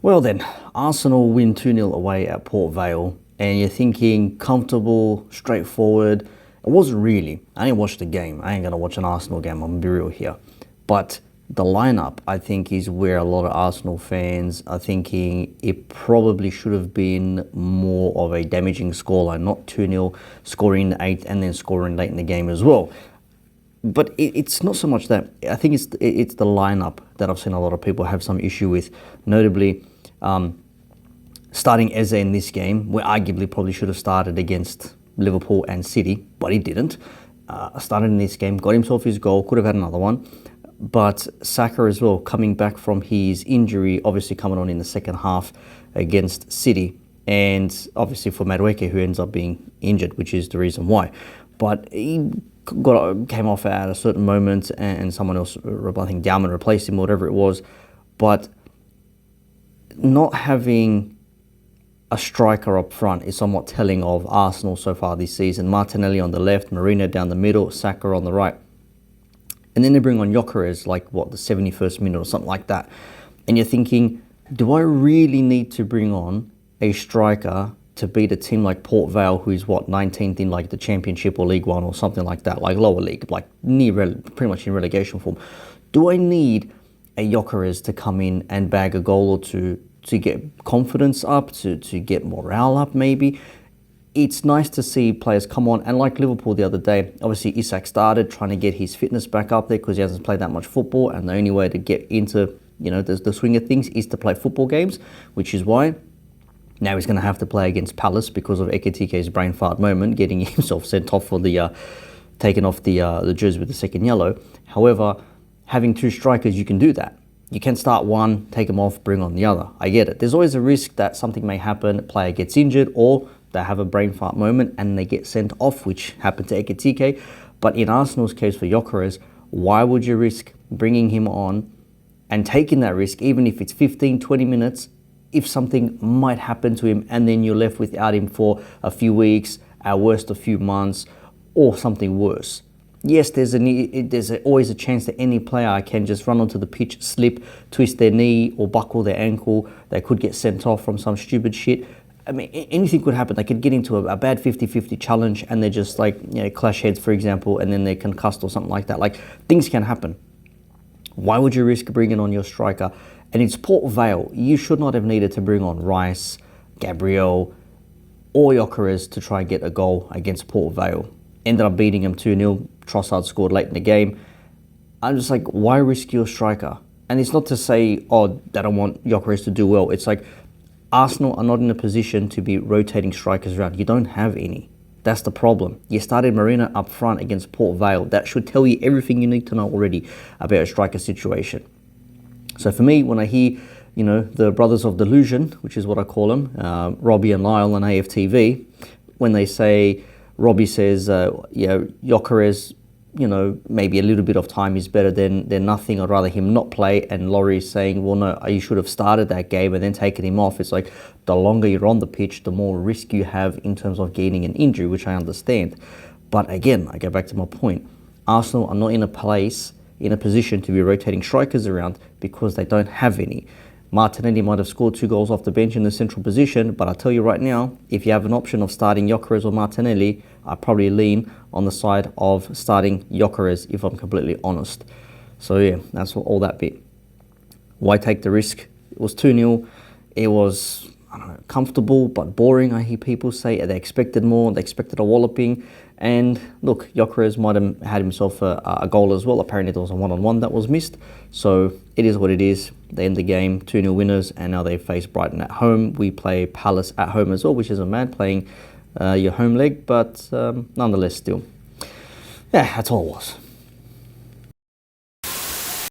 Well then, Arsenal win 2-0 away at Port Vale, and you're thinking comfortable, straightforward. It wasn't really. I didn't watch the game. I ain't gonna watch an Arsenal game, I'm gonna be real here. But the lineup, I think, is where a lot of Arsenal fans are thinking it probably should have been more of a damaging scoreline, not 2-0, scoring in the 8th and then scoring late in the game as well. But it's not so much that. I think it's the lineup that I've seen a lot of people have some issue with, notably starting Eze in this game, where arguably probably should have started against Liverpool and City, but he didn't. Started in this game, got himself his goal, could have had another one. But Saka as well, coming back from his injury, obviously coming on in the second half against City. And obviously for Madueke, who ends up being injured, which is the reason why. But he came off at a certain moment and someone else, I think Dowman, replaced him, whatever it was. But not having a striker up front is somewhat telling of Arsenal so far this season. Martinelli on the left, Marino down the middle, Saka on the right. And then they bring on Gyökeres, like, the 71st minute or something like that. And you're thinking, do I really need to bring on a striker to beat a team like Port Vale, who's 19th in like the Championship or League One or something like that, like lower league, like pretty much in relegation form? Do I need a Gyökeres to come in and bag a goal or two to get confidence up, to get morale up maybe? It's nice to see players come on, and like Liverpool the other day, obviously Isak started trying to get his fitness back up there because he hasn't played that much football, and the only way to get into the swing of things is to play football games, which is why now he's going to have to play against Palace because of Ekitike's brain fart moment, getting himself sent off for taking off the jersey with the second yellow. However, having two strikers, you can do that. You can start one, take them off, bring on the other. I get it. There's always a risk that something may happen, a player gets injured, or they have a brain fart moment and they get sent off, which happened to Ekitike. But in Arsenal's case for Gyökeres, why would you risk bringing him on and taking that risk, even if it's 15, 20 minutes, if something might happen to him and then you're left without him for a few weeks, at worst a few months, or something worse? Yes, there's always a chance that any player can just run onto the pitch, slip, twist their knee or buckle their ankle. They could get sent off from some stupid shit. I mean, anything could happen. They could get into a bad 50-50 challenge and they're just clash heads, for example, and then they're concussed or something like that. Like, things can happen. Why would you risk bringing on your striker? And it's Port Vale. You should not have needed to bring on Rice, Gabriel, or Gyökeres to try and get a goal against Port Vale. Ended up beating him 2-0. Trossard scored late in the game. I'm just like, why risk your striker? And it's not to say, they don't want Gyökeres to do well. It's like, Arsenal are not in a position to be rotating strikers around. You don't have any. That's the problem. You started Marino up front against Port Vale. That should tell you everything you need to know already about a striker situation. So for me, when I hear, the brothers of delusion, which is what I call them, Robbie and Lyle on AFTV, when they say, Robbie says, Gyökeres, maybe a little bit of time is better than nothing. I'd rather him not play. And Laurie's saying, well, no, you should have started that game and then taken him off. It's like, the longer you're on the pitch, the more risk you have in terms of gaining an injury, which I understand. But again, I go back to my point. Arsenal are not in a position to be rotating strikers around because they don't have any. Martinelli might have scored 2 goals off the bench in the central position, but I tell you right now, if you have an option of starting Gyökeres or Martinelli, I probably lean on the side of starting Gyökeres, if I'm completely honest. So yeah, that's all that bit. Why take the risk? It was 2-0. It was, comfortable but boring, I hear people say. They expected more, they expected a walloping. And look, Gyökeres might have had himself a goal as well. Apparently there was a one-on-one that was missed. So it is what it is. They end the game 2-0 winners, and now they face Brighton at home. We play Palace at home as well, which isn't mad, playing your home leg, but nonetheless still. Yeah, that's all it was.